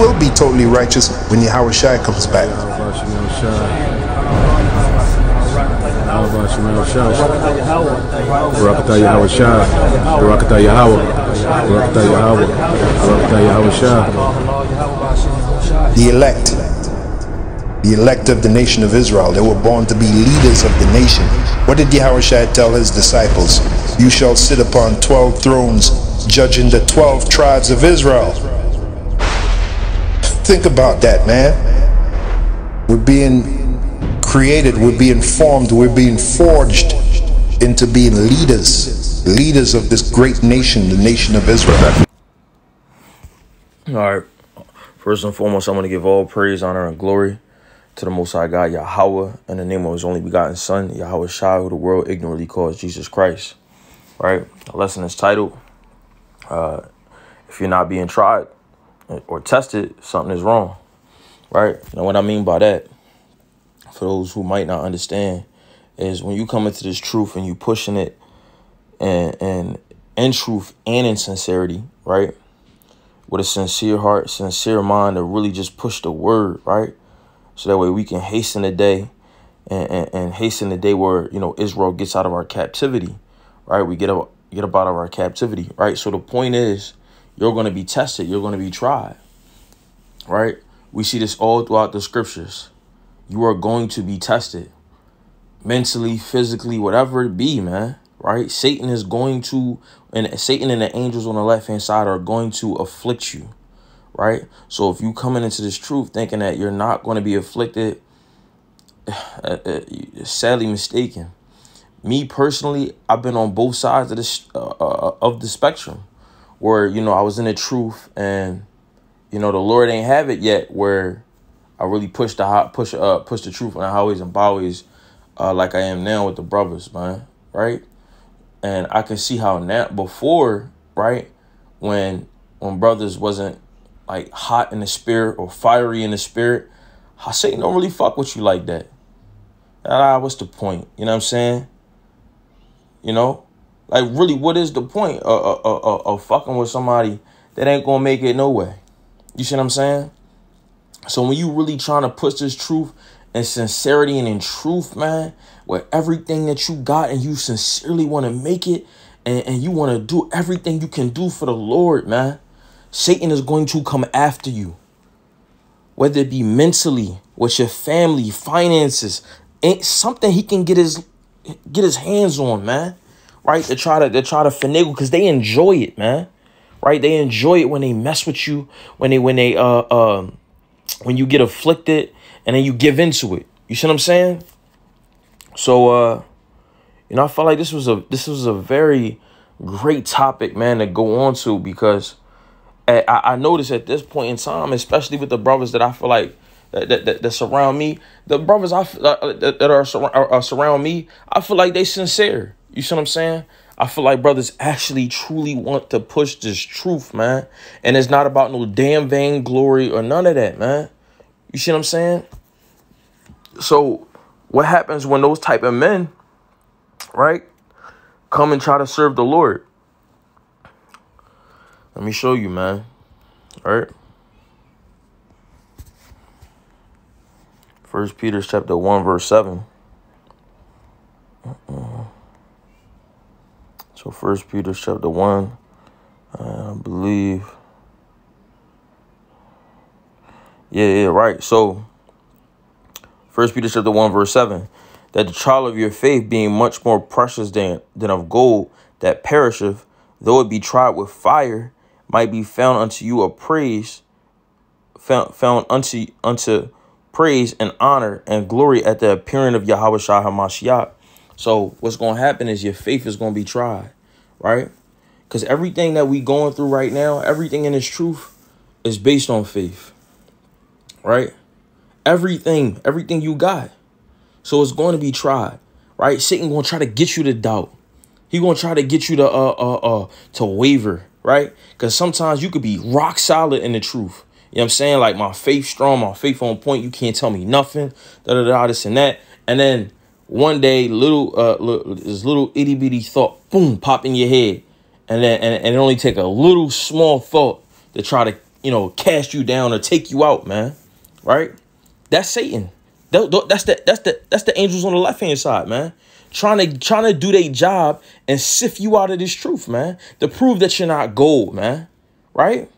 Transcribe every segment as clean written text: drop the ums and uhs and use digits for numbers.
will be totally righteous when Yahweh Shai comes back. The elect of the nation of Israel, they were born to be leaders of the nation. What did Yahweh Shai tell his disciples? You shall sit upon 12 thrones, judging the 12 tribes of Israel. Think about that, man. We're being created, we're being formed, we're being forged into being leaders of this great nation, the nation of Israel. All right. First and foremost, I'm going to give all praise, honor, and glory to the Most High God, Yahweh, in the name of his only begotten Son, Yahweh Shai, who the world ignorantly calls Jesus Christ. Right? The lesson is titled, if you're not being tried or tested, something is wrong. Right? Now, what I mean by that, for those who might not understand, is when you come into this truth and you pushing it and in truth and in sincerity, right? With a sincere heart, sincere mind to really just push the word, right? So that way we can hasten the day and hasten the day where, you know, Israel gets out of our captivity, right? We get up out of our captivity, right? So the point is, you're going to be tested. You're going to be tried, right? We see this all throughout the scriptures. You are going to be tested mentally, physically, whatever it be, man, right? Satan is going to, and Satan and the angels on the left-hand side are going to afflict you, right? So if you coming into this truth thinking that you're not going to be afflicted, sadly mistaken. Me personally, I've been on both sides of this of the spectrum, where, you know, I was in the truth and, you know, the Lord ain't have it yet, where I really push the truth on the highways and byways, like I am now with the brothers, man, right? And I can see how now, before, right, when brothers wasn't like hot in the spirit or fiery in the spirit, how Satan don't really fuck with you like that. What's the point? You know what I'm saying? You know, like, really, what is the point of fucking with somebody that ain't gonna make it no way? You see what I'm saying? So when you really trying to push this truth and sincerity and in truth, man, with everything that you got and you sincerely want to make it and you want to do everything you can do for the Lord, man, Satan is going to come after you. Whether it be mentally, with your family, finances, something he can get his hands on, man, right? They try to finagle because they enjoy it, man, right? They enjoy it when they mess with you, when you get afflicted and then you give into it. You see what I'm saying? So, you know, I felt like this was a very great topic, man, to go on to, because I noticed at this point in time, especially with the brothers that I feel like that surround me, the brothers that are surround me, I feel like they sincere. You see what I'm saying? I feel like brothers actually truly want to push this truth, man. And it's not about no damn vainglory or none of that, man. You see what I'm saying? So what happens when those type of men, right, come and try to serve the Lord? Let me show you, man. All right. 1 Peter chapter 1, verse 7. So 1 Peter chapter 1, I believe. Yeah, right. So 1 Peter chapter 1, verse 7. That the trial of your faith, being much more precious than of gold that perisheth, though it be tried with fire, might be found unto you a praise, found unto praise and honor and glory at the appearing of Yahweh Shai HaMashiach. So what's going to happen is your faith is going to be tried, right? Because everything that we going through right now, everything in this truth is based on faith, right? Everything you got. So it's going to be tried, right? Satan going to try to get you to doubt. He going to try to get you to waver, right? Because sometimes you could be rock solid in the truth. You know what I'm saying? Like, my faith strong, my faith on point. You can't tell me nothing, this and that. And then one day, this little itty bitty thought, boom, pop in your head. And then and it only take a little small thought to try to cast you down or take you out, man. Right? That's Satan. That's the angels on the left hand side, man. Trying to do their job and sift you out of this truth, man. To prove that you're not gold, man. Right?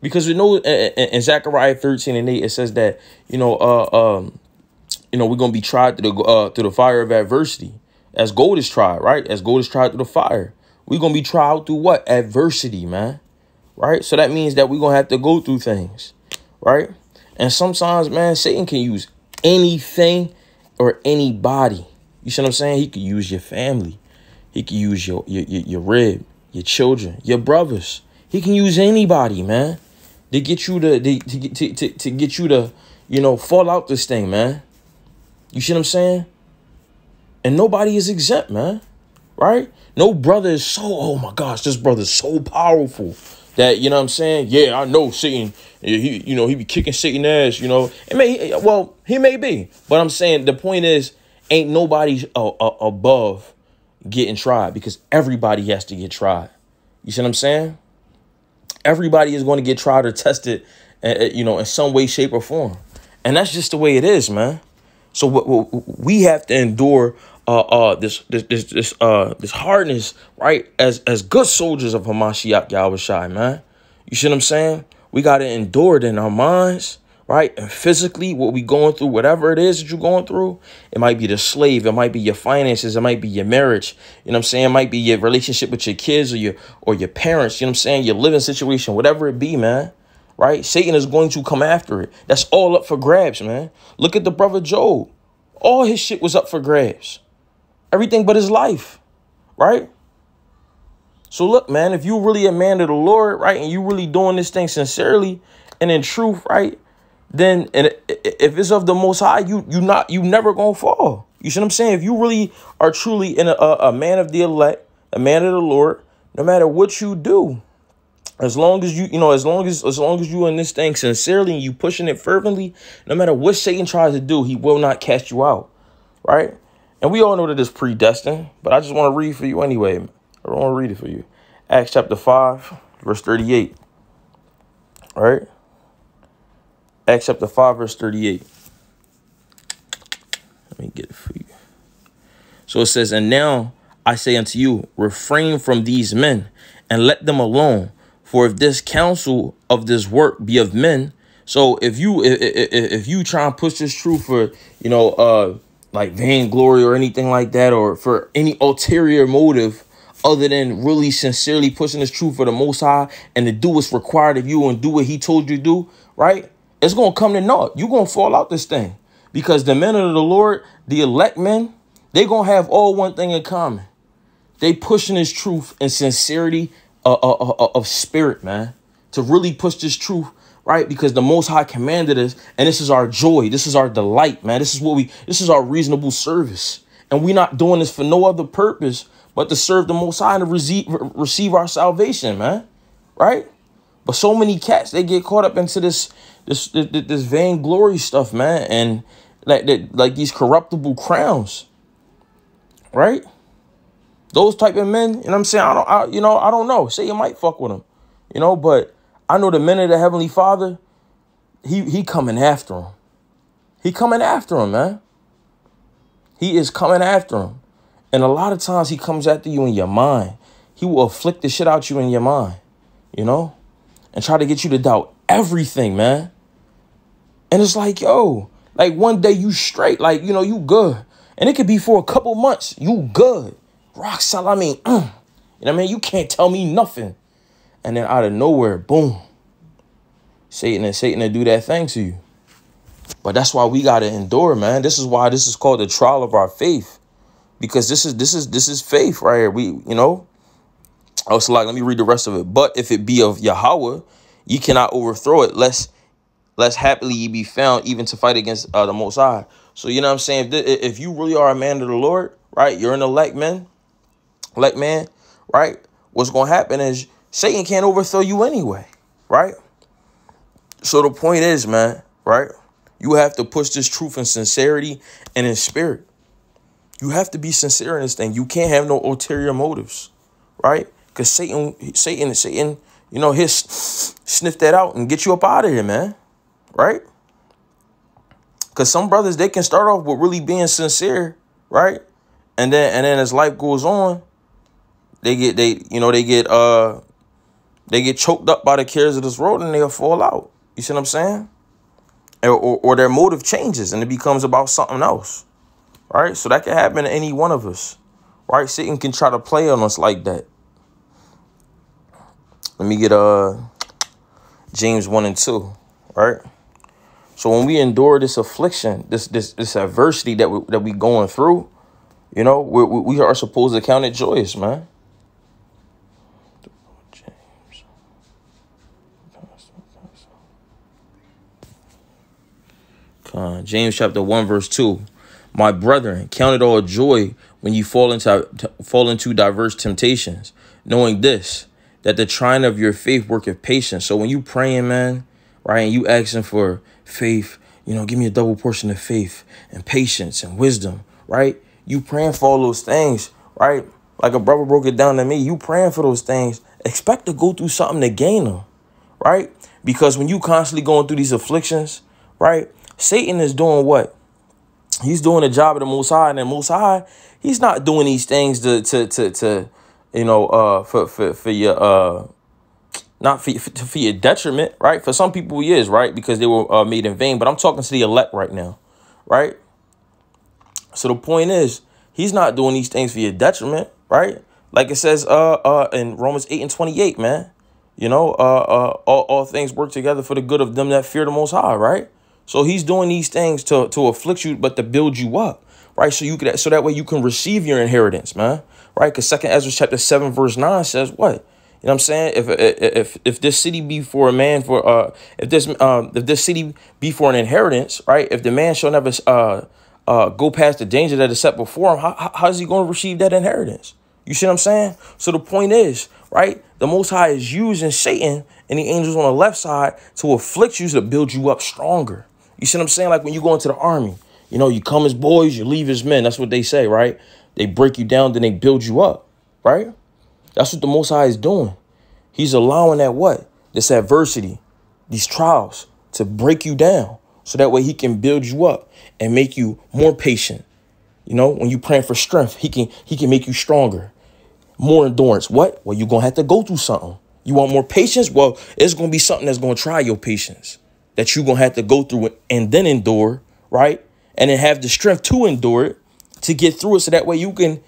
Because we know in Zechariah 13:8 it says that we're gonna be tried through the fire of adversity, as gold is tried, right? As gold is tried through the fire, we're gonna be tried through what? Adversity, man. Right? So that means that we're gonna have to go through things, right? And sometimes, man, Satan can use anything or anybody. You see what I'm saying? He could use your family. He could use your rib, your children, your brothers. He can use anybody, man, to get you to get you to fall out this thing, man. You see what I'm saying? And nobody is exempt, man. Right? No brother is so, oh my gosh, this brother's so powerful that, you know what I'm saying? Yeah, I know Satan, he be kicking Satan ass, he may be. But I'm saying the point is, ain't nobody above getting tried, because everybody has to get tried. You see what I'm saying? Everybody is going to get tried or tested, in some way, shape, or form. And that's just the way it is, man. So we have to endure this hardness, right? As good soldiers of Hamashiach Yahushai, man. You see what I'm saying? We got to endure it in our minds, right? And physically, what we going through, whatever it is that you're going through, it might be the slave, it might be your finances, it might be your marriage, you know what I'm saying? It might be your relationship with your kids or your parents, you know what I'm saying? Your living situation, whatever it be, man. Right? Satan is going to come after it. That's all up for grabs, man. Look at the brother Job. All his shit was up for grabs. Everything but his life. Right? So look, man, if you really a man of the Lord, right, and you really doing this thing sincerely and in truth, right, then and if it's of the Most High, you never gonna fall. You see what I'm saying? If you really are truly in a man of the elect, a man of the Lord, no matter what you do, as long as as long as you in this thing sincerely and you pushing it fervently, no matter what Satan tries to do, he will not cast you out, right? And we all know that it's predestined, but I just want to read for you anyway. I want to read it for you. Acts chapter 5, verse 38. All right? Acts chapter 5, verse 38. Let me get it for you. So it says, "And now I say unto you, refrain from these men, and let them alone. For if this counsel of this work be of men," so if you try and push this truth for, like vainglory or anything like that, or for any ulterior motive other than really sincerely pushing this truth for the Most High and to do what's required of you and do what he told you to do, right? It's going to come to naught. You're going to fall out this thing, because the men of the Lord, the elect men, they going to have all one thing in common. They pushing this truth in sincerity of spirit, man, to really push this truth, right? Because the Most High commanded us, and this is our joy. This is our delight, man. This is our reasonable service. And we're not doing this for no other purpose but to serve the Most High and to receive our salvation, man. Right? But so many cats, they get caught up into this vainglory stuff, man. And like these corruptible crowns, right? Those type of men, you know what I'm saying? I don't know. Say you might fuck with them, but I know the men of the Heavenly Father, he coming after him. He coming after him, man. He is coming after him. And a lot of times he comes after you in your mind. He will afflict the shit out you in your mind, and try to get you to doubt everything, man. And it's like, yo, like one day you straight, like, you good. And it could be for a couple months. You good. Rock solid. You know what I mean? You can't tell me nothing. And then out of nowhere, boom. Satan to do that thing to you. But that's why we got to endure, man. This is why this is called the trial of our faith. Because this is faith right here. Oh, so like, let me read the rest of it. "But if it be of Yahweh, ye cannot overthrow it, lest happily ye be found even to fight against the Most High." So, you know what I'm saying? If you really are a man of the Lord, right? You're an elect man, right? What's going to happen is Satan can't overthrow you anyway, right? So the point is, man, right? You have to push this truth in sincerity and in spirit. You have to be sincere in this thing. You can't have no ulterior motives, right? Because Satan, you know, he'll sniff that out and get you up out of here, man. Right? Because some brothers, they can start off with really being sincere, right? And then as life goes on, they get choked up by the cares of this world and they'll fall out. You see what I'm saying? Or their motive changes and it becomes about something else. Right? So that can happen to any one of us. Right? Satan can try to play on us like that. Let me get James 1 and 2. Right? So when we endure this affliction, this adversity that we going through, you know, we are supposed to count it joyous, man. James chapter 1 verse 2. My brethren, count it all joy when you fall into diverse temptations, knowing this, that the trying of your faith worketh patience. So when you praying, man, right, and you asking for faith, you know, give me a double portion of faith and patience and wisdom, right? You praying for all those things, right? Like a brother broke it down to me. You praying for those things. Expect to go through something to gain them, right? Because when you constantly going through these afflictions, right, Satan is doing what? He's doing the job of the Most High, and the Most High, he's not doing these things to you know, for your not for your detriment, right? For some people he is, right? Because they were made in vain. But I'm talking to the elect right now, right? So the point is, he's not doing these things for your detriment, right? Like it says in Romans 8 and 28, man. You know, all things work together for the good of them that fear the Most High, right? So he's doing these things to afflict you, but to build you up, right? So that way you can receive your inheritance, man, right? Because 2 Ezra chapter 7 verse 9 says what? You know what I'm saying? If this city be for a man if this city be for an inheritance, right? If the man shall never go past the danger that is set before him, how is he going to receive that inheritance? You see what I'm saying? So the point is, right, the Most High is using Satan and the angels on the left side to afflict you, to build you up stronger. You see what I'm saying? Like when you go into the army, you know, you come as boys, you leave as men. That's what they say, right? They break you down, then they build you up, right? That's what the Most High is doing. He's allowing that what? This adversity, these trials to break you down so that way he can build you up and make you more patient. You know, when you're praying for strength, he can make you stronger. More endurance. What? Well, you're going to have to go through something. You want more patience? Well, it's going to be something that's going to try your patience that you're going to have to go through it and then endure, right? And then have the strength to endure it, to get through it so that way you can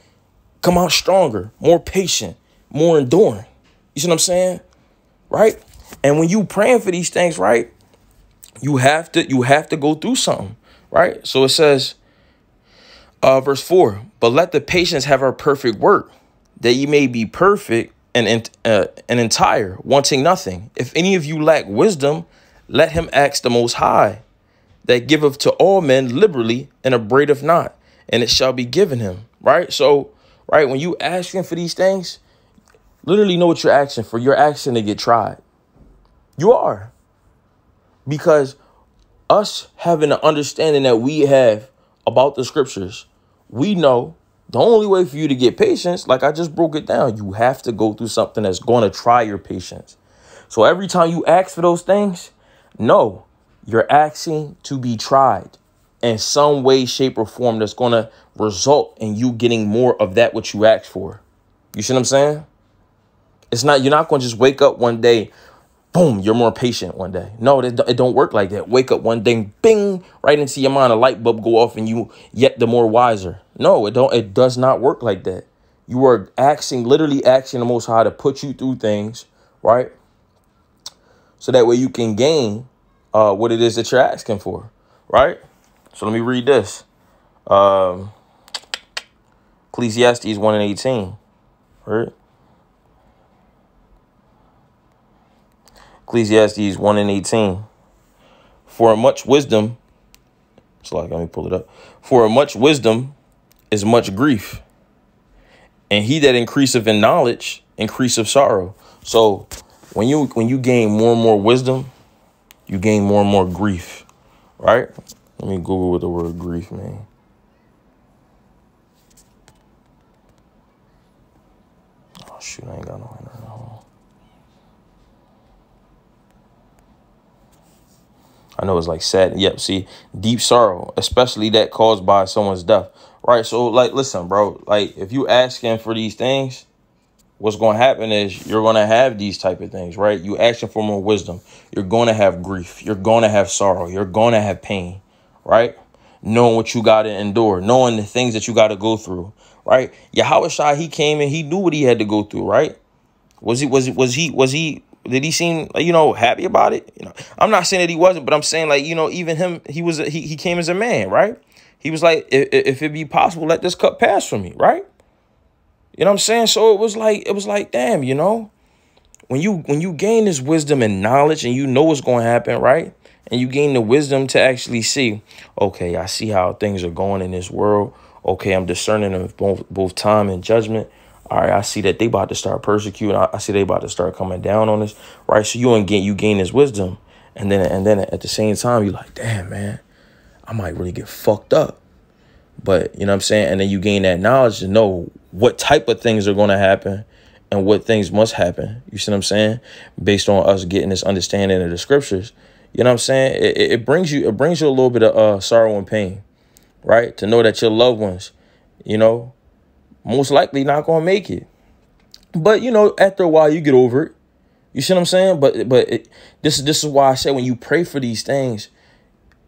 come out stronger, more patient, more enduring. You see what I'm saying? Right? And when you praying for these things, right, you have to go through something, right? So it says, verse 4, but let the patience have her perfect work, that ye may be perfect and entire, wanting nothing. If any of you lack wisdom, let him ask the Most High, that giveth to all men liberally and upbraideth not, and it shall be given him. Right? So, right, when you asking for these things, literally know what you're asking for. You're asking to get tried. You are. Because us having the understanding that we have about the scriptures, we know the only way for you to get patience, like I just broke it down, you have to go through something that's going to try your patience. So every time you ask for those things, no, you're asking to be tried in some way, shape, or form that's going to result in you getting more of that what you asked for. You see what I'm saying? It's not, you're not going to just wake up one day, boom, you're more patient one day. No, it don't work like that. Wake up one day, bing, right into your mind, a light bulb go off and you yet the more wiser. No, it does not work like that. You are literally asking the Most High to put you through things, right? So that way you can gain what it is that you're asking for, right? So let me read this. Ecclesiastes 1 and 18, right? Ecclesiastes 1 and 18. For much wisdom, let me pull it up. For much wisdom is much grief, and he that increaseth in knowledge increaseth sorrow. So when you gain more and more wisdom, you gain more and more grief, right? Let me Google what the word grief means. Oh shoot, I ain't got no. I know it's like sad. Yep. See, deep sorrow, especially that caused by someone's death. Right. So like, listen, bro, like if you asking for these things, what's going to happen is you're going to have these type of things, right? You asking for more wisdom. You're going to have grief. You're going to have sorrow. You're going to have pain, right? Knowing what you got to endure, knowing the things that you got to go through, right? Yahushua, he came and he knew what he had to go through, right? Did he seem, you know, happy about it? You know, I'm not saying that he wasn't, but I'm saying, like, you know, even him, he came as a man, right? He was like, if it be possible, let this cup pass from me, right? You know what I'm saying? So it was like, damn, you know, when you gain this wisdom and knowledge and you know what's going to happen, right? And you gain the wisdom to actually see, okay, I see how things are going in this world. Okay, I'm discerning of both time and judgment. All right, I see that they about to start persecuting. I see they about to start coming down on us, right? So you gain this wisdom, and then at the same time, you're like, damn, man, I might really get fucked up. But you know what I'm saying? And then you gain that knowledge to know what type of things are going to happen and what things must happen. You see what I'm saying? Based on us getting this understanding of the scriptures. You know what I'm saying? It brings you a little bit of sorrow and pain, right? To know that your loved ones, you know, most likely not going to make it. But, you know, after a while, you get over it. You see what I'm saying? This is why I say when you pray for these things,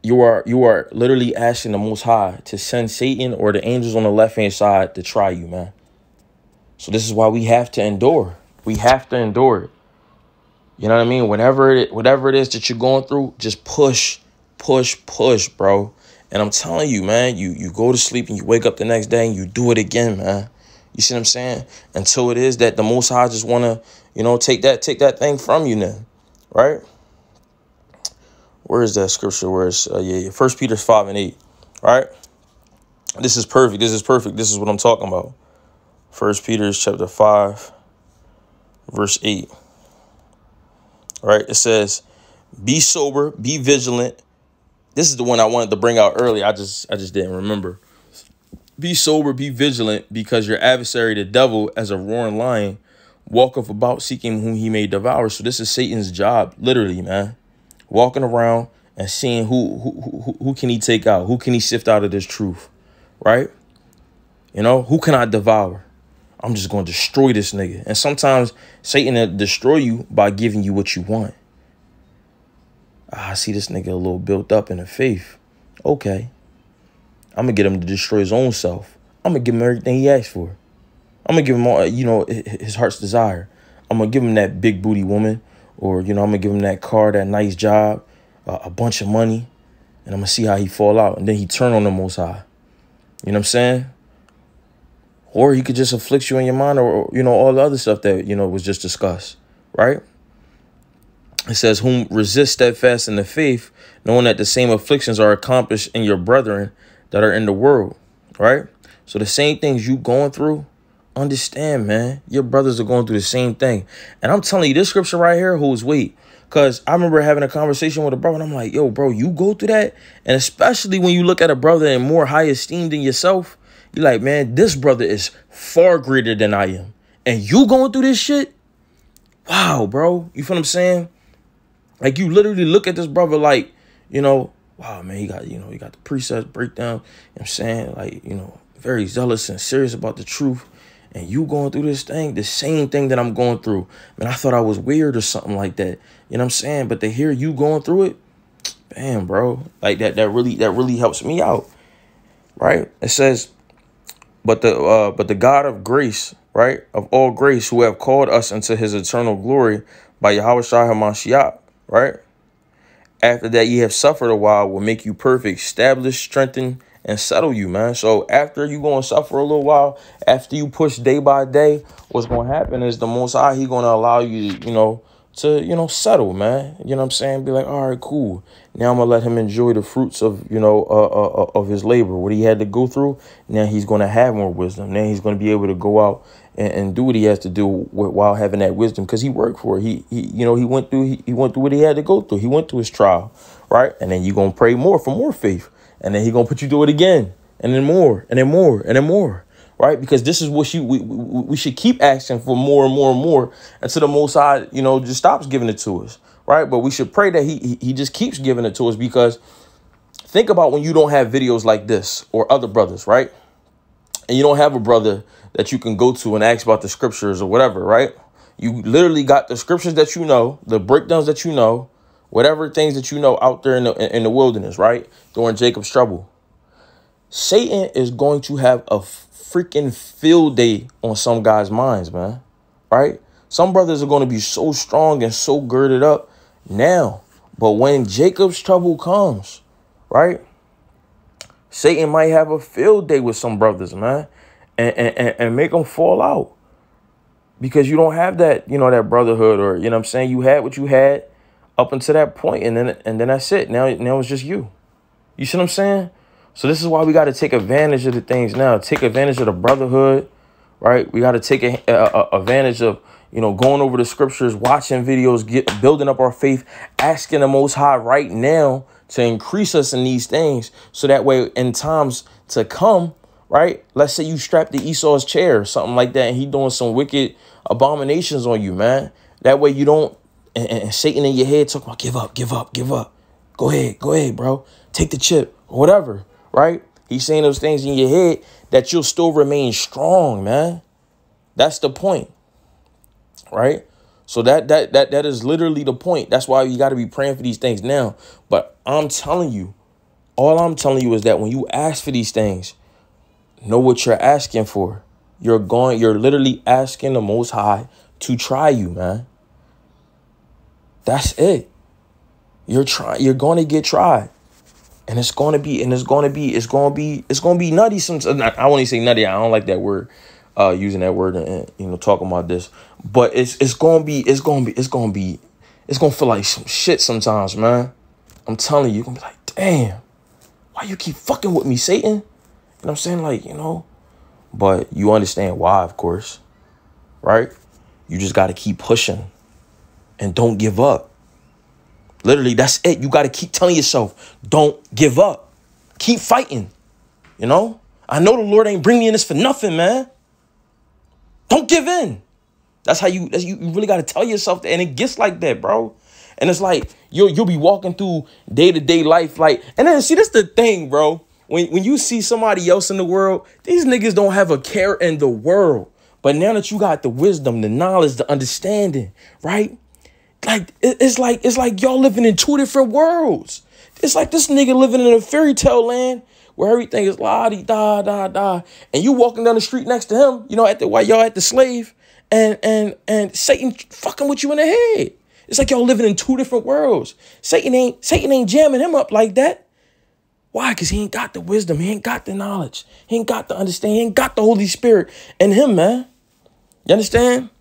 you are literally asking the Most High to send Satan or the angels on the left-hand side to try you, man. So this is why we have to endure. We have to endure it. You know what I mean? Whatever it is that you're going through, just push, bro. And I'm telling you, man, you go to sleep and you wake up the next day and you do it again, man. You see what I'm saying? Until it is that the Most High just want to, you know, take that thing from you now, right? Where is that scripture? Where it's 1 Peter 5:8, right? This is perfect. This is what I'm talking about. 1 Peter chapter 5, verse 8. Right? It says, be sober, be vigilant. This is the one I wanted to bring out earlier. I just didn't remember. Be sober, be vigilant, because your adversary, the devil, as a roaring lion, walketh about seeking whom he may devour. So this is Satan's job, literally, man. Walking around and seeing who can he take out? Who can he sift out of this truth? Right? You know, who can I devour? I'm just going to destroy this nigga. And sometimes Satan will destroy you by giving you what you want. I see this nigga a little built up in the faith. Okay. I'm going to get him to destroy his own self. I'm going to give him everything he asked for. I'm going to give him all, you know, his heart's desire. I'm going to give him that big booty woman. Or, you know, I'm going to give him that car, that nice job, a bunch of money. And I'm going to see how he fall out. And then he turn on the Most High. You know what I'm saying? Or he could just afflict you in your mind, or, you know, all the other stuff that, you know, was just discussed, right? It says, whom resist steadfast in the faith, knowing that the same afflictions are accomplished in your brethren that are in the world, right? So the same things you going through, understand, man, your brothers are going through the same thing. And I'm telling you, this scripture right here holds weight. Because I remember having a conversation with a brother, and I'm like, yo, bro, you go through that? And especially when you look at a brother in more high esteem than yourself, you're like, man, this brother is far greater than I am. And you going through this shit? Wow, bro. You feel what I'm saying? Like, you literally look at this brother like, you know, wow, man, he got the precepts breakdown. You know what I'm saying? Like, you know, very zealous and serious about the truth. And you going through this thing, the same thing that I'm going through. Man, I thought I was weird or something like that. You know what I'm saying? But to hear you going through it, bam, bro. Like, that really helps me out. Right? It says, but the God of grace, right, of all grace, who have called us into his eternal glory by Yahushua HaMashiach, right? After that ye have suffered a while, will make you perfect, establish, strengthen, and settle you, man. So after you going to suffer a little while, after you push day by day, what's going to happen is the Most High, he going to allow you, to settle, man. You know what I'm saying? Be like, all right, cool. Now I'm going to let him enjoy the fruits of, of his labor, what he had to go through. Now he's going to have more wisdom. Now he's going to be able to go out and do what he has to do while having that wisdom, because he worked for it. He went through what he had to go through. He went through his trial, right? And then you're going to pray more for more faith. And then he's going to put you through it again, and then more, and then more, and then more. Right? Because this is what we should keep asking for, more and more and more, until the Most High, just stops giving it to us. right? But we should pray that he just keeps giving it to us, because think about when you don't have videos like this or other brothers, right? And you don't have a brother that you can go to and ask about the scriptures or whatever, right? You literally got the scriptures that you know, the breakdowns that you know, whatever things that you know out there in the wilderness, right? During Jacob's trouble. Satan is going to have a freaking field day on some guys' minds, man, right? Some brothers are going to be so strong and so girded up now. But when Jacob's trouble comes, right, Satan might have a field day with some brothers, man, and make them fall out. Because you don't have that, you know, that brotherhood, or, you know what I'm saying? You had what you had up until that point, and then that's it. Now it's just you. You see what I'm saying? So this is why we got to take advantage of the things now. Take advantage of the brotherhood, right? We got to take advantage of, you know, going over the scriptures, watching videos, building up our faith, asking the Most High right now to increase us in these things. So that way in times to come, right? Let's say you strap the Esau's chair or something like that, and he doing some wicked abominations on you, man. That way you don't, and Satan in your head talking about give up, give up, give up. Go ahead, bro. Take the chip or whatever, right? He's saying those things in your head that you'll still remain strong, man. That's the point, right? So that is literally the point. That's why you got to be praying for these things now. But I'm telling you, all I'm telling you is that when you ask for these things, know what you're asking for. You're literally asking the Most High to try you, man. That's it. You're going to get tried. And it's going to be nutty sometimes. I won't even say nutty. I don't like that word, using that word and, you know, talking about this. But it's going to feel like some shit sometimes, man. I'm telling you, you're going to be like, damn, why you keep fucking with me, Satan? You know what I'm saying? Like, you know, but you understand why, of course, right? You just got to keep pushing and don't give up. Literally, that's it. You got to keep telling yourself, don't give up. Keep fighting. You know, I know the Lord ain't bring me in this for nothing, man. Don't give in. That's how you really got to tell yourself that. And it gets like that, bro. And it's like you'll be walking through day-to-day life, like, and then see, that's the thing, bro. When you see somebody else in the world, these niggas don't have a care in the world. But now that you got the wisdom, the knowledge, the understanding, right? Like, it's like y'all living in two different worlds. It's like this nigga living in a fairy tale land where everything is la-di-da-da-da. And you walking down the street next to him, you know, while y'all at the slave, and Satan fucking with you in the head. It's like y'all living in two different worlds. Satan ain't jamming him up like that. Why? Because he ain't got the wisdom. He ain't got the knowledge. He ain't got the understanding. He ain't got the Holy Spirit in him, man. You understand?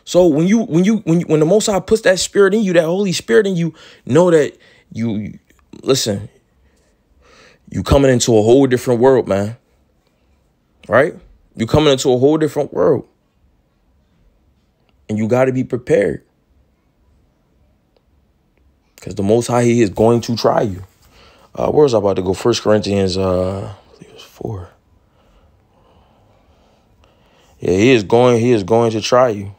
So when the Most High puts that spirit in you, that Holy Spirit in you, know that you listen, you coming into a whole different world, man. Right? You coming into a whole different world. And you got to be prepared. Because the Most High, he is going to try you. Where was I about to go? 1 Corinthians, I believe it was 4. Yeah, he is going to try you.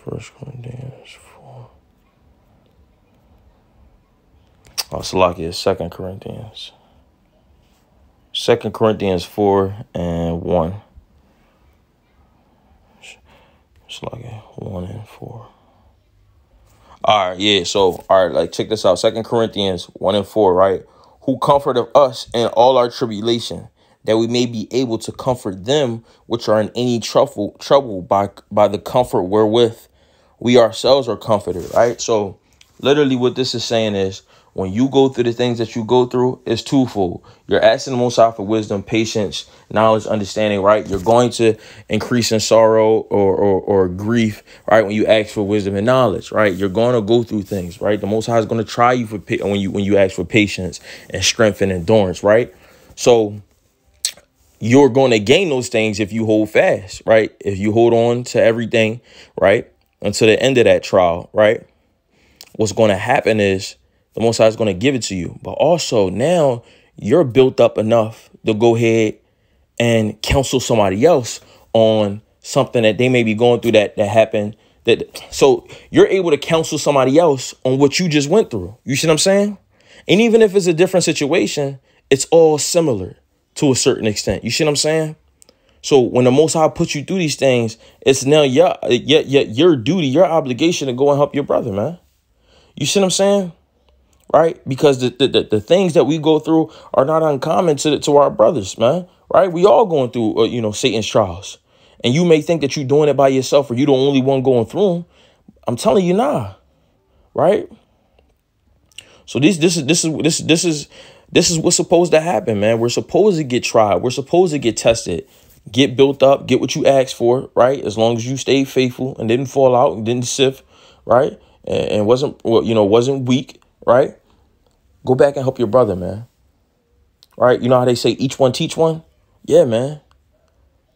1 Corinthians 4. Oh, Salakia, 2 Corinthians. 2 Corinthians 4 and 1. Salakia, 1 and 4. All right, yeah, so, all right, like, check this out. 2 Corinthians 1 and 4, right? Who comforted us in all our tribulation, that we may be able to comfort them which are in any trouble by the comfort wherewith we ourselves are comforted, right? So, literally what this is saying is, when you go through the things that you go through, it's twofold. You're asking the Most High for wisdom, patience, knowledge, understanding, right? You're going to increase in sorrow or grief, right? When you ask for wisdom and knowledge, right? You're going to go through things, right? The Most High is going to try you when you ask for patience and strength and endurance, right? So you're going to gain those things if you hold fast, right? If you hold on to everything, right? Until the end of that trial, right? What's going to happen is the Most High is going to give it to you. But also now you're built up enough to go ahead and counsel somebody else on something that they may be going through that happened. So you're able to counsel somebody else on what you just went through. You see what I'm saying? And even if it's a different situation, it's all similar to a certain extent. You see what I'm saying? So when the Most High puts you through these things, it's now your duty, your obligation to go and help your brother, man. You see what I'm saying? Right? Because the things that we go through are not uncommon to our brothers, man. Right? We all going through, Satan's trials. And you may think that you're doing it by yourself or you're the only one going through them. I'm telling you, nah. Right? So this is what's supposed to happen, man. We're supposed to get tried. We're supposed to get tested, get built up, get what you asked for, right? As long as you stayed faithful and didn't fall out and didn't sift, right? And wasn't weak, right? Go back and help your brother, man. Right? You know how they say each one teach one? Yeah, man.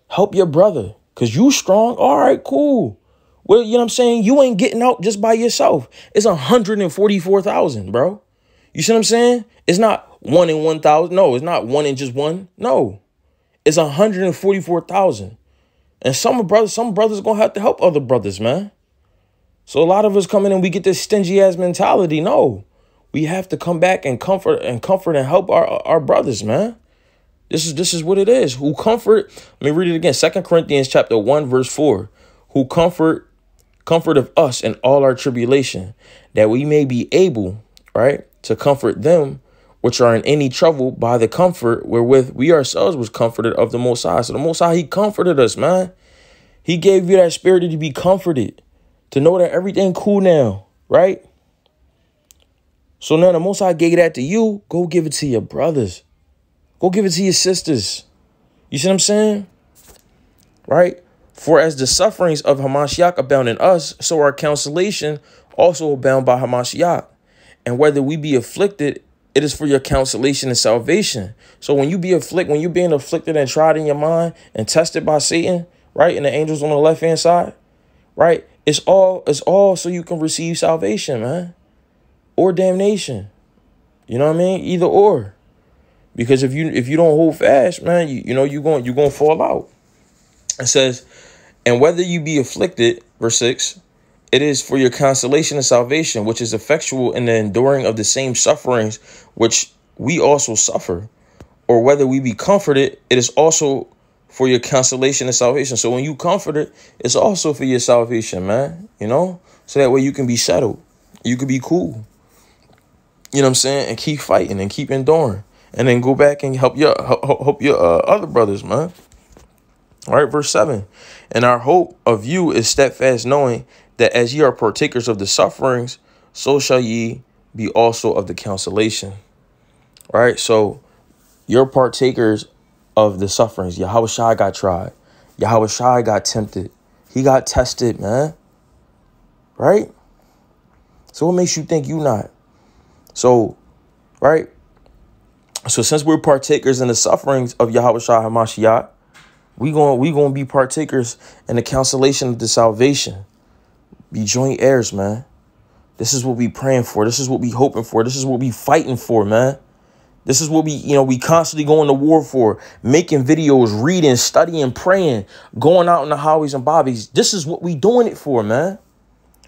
Help your brother because you strong. All right, cool. Well, you know what I'm saying? You ain't getting out just by yourself. It's 144,000, bro. You see what I'm saying? It's not 1 in 1,000. No, it's not 1 in just one. No, it's 144,000. And some brothers going to have to help other brothers, man. So a lot of us come in and we get this stingy ass mentality. No, we have to come back and comfort and help our brothers, man. This is what it is. Who comfort. Let me read it again. 2 Corinthians chapter 1, verse 4. Who comfort of us in all our tribulation, that we may be able, right, to comfort them which are in any trouble by the comfort wherewith we ourselves was comforted of the Most High. So the Most High, he comforted us, man. He gave you that spirit to be comforted, to know that everything cool now, right? So now the Most High gave that to you. Go give it to your brothers. Go give it to your sisters. You see what I'm saying? Right? For as the sufferings of Hamashiach abound in us, so our consolation also abound by Hamashiach. And whether we be afflicted, it is for your consolation and salvation. So when you're being afflicted and tried in your mind and tested by Satan, right, and the angels on the left-hand side, right, it's all so you can receive salvation, man, or damnation. You know what I mean? Either or. Because if you don't hold fast, man, you're going to fall out. It says, and whether you be afflicted, verse 6, it is for your consolation and salvation, which is effectual in the enduring of the same sufferings which we also suffer. Or whether we be comforted, it is also for your consolation and salvation. So when you comforted, it's also for your salvation, man. So that way you can be settled. You can be cool. You know what I'm saying? And keep fighting and keep enduring. And then go back and help your other brothers, man. All right, verse 7. And our hope of you is steadfast, knowing that as ye are partakers of the sufferings, so shall ye be also of the consolation. All right, so you're partakers of the sufferings. Yahushua got tried. Yahushua got tempted. He got tested, man. Right? So what makes you think you not? So, right? So since we're partakers in the sufferings of Yahushua HaMashiach, we gonna be partakers in the consolation of the salvation. Be joint heirs, man. This is what we praying for. This is what we hoping for. This is what we fighting for, man. This is what we constantly going to war for. Making videos, reading, studying, praying, going out in the highways and bobbies. This is what we doing it for, man.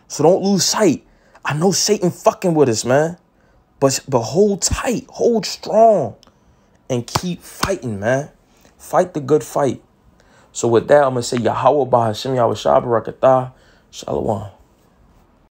So don't lose sight. I know Satan fucking with us, man. But hold tight, hold strong, and keep fighting, man. Fight the good fight. So with that, I'm going to say Yahweh Bahashim Yahweh Shabbat Rakatah. Shalom.